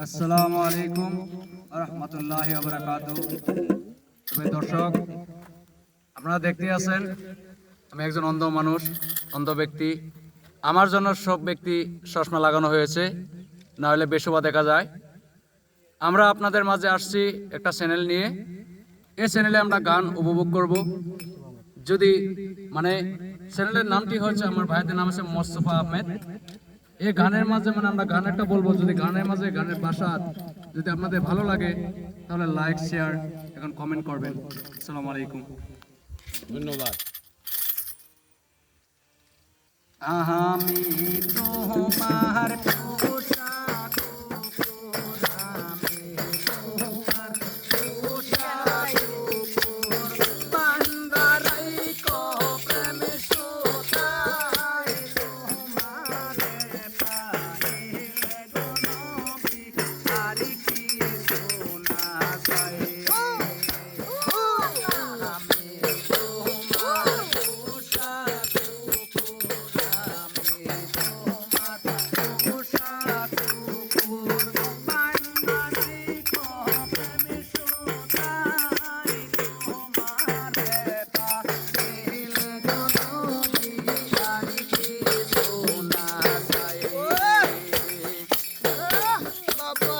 আসসালামু আলাইকুম রহমতুল্লাহি ওয়া বারাকাতুহু। তবে দর্শক, আপনারা দেখতে আছেন আমি একজন অন্ধ মানুষ, অন্ধ ব্যক্তি। আমার জন্য সব ব্যক্তি চশমা লাগানো হয়েছে, না হলে বেশুবা দেখা যায়। আমরা আপনাদের মাঝে আসছি একটা চ্যানেল নিয়ে। এই চ্যানেলে আমরা গান উপভোগ করব। যদি মানে চ্যানেলের নামটি হচ্ছে, আমার ভাইদের নাম আছে মোস্তফা আহমেদ। এই গানের মাঝে আমরা গান একটা বলবো। যদি গানের মাঝে গানের ভাষা যদি আপনাদের ভালো লাগে, তাহলে লাইক শেয়ার এখন কমেন্ট করবেন। আসসালামু আলাইকুম, ধন্যবাদ। আমি তোমার পোশাক আমি তোমার পোশাক বান্দারাই কো প্রেম সুতাই তোমারে পাইলে গো নবী আর কি সোনা চাই। আমি তোমার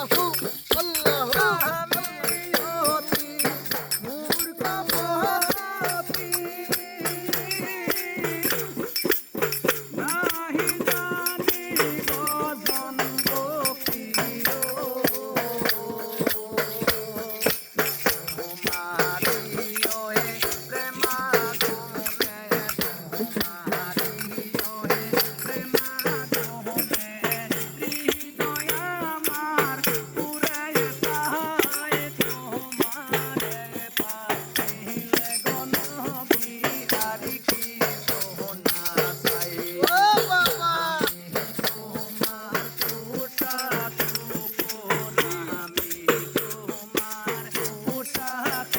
পোশাক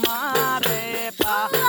মা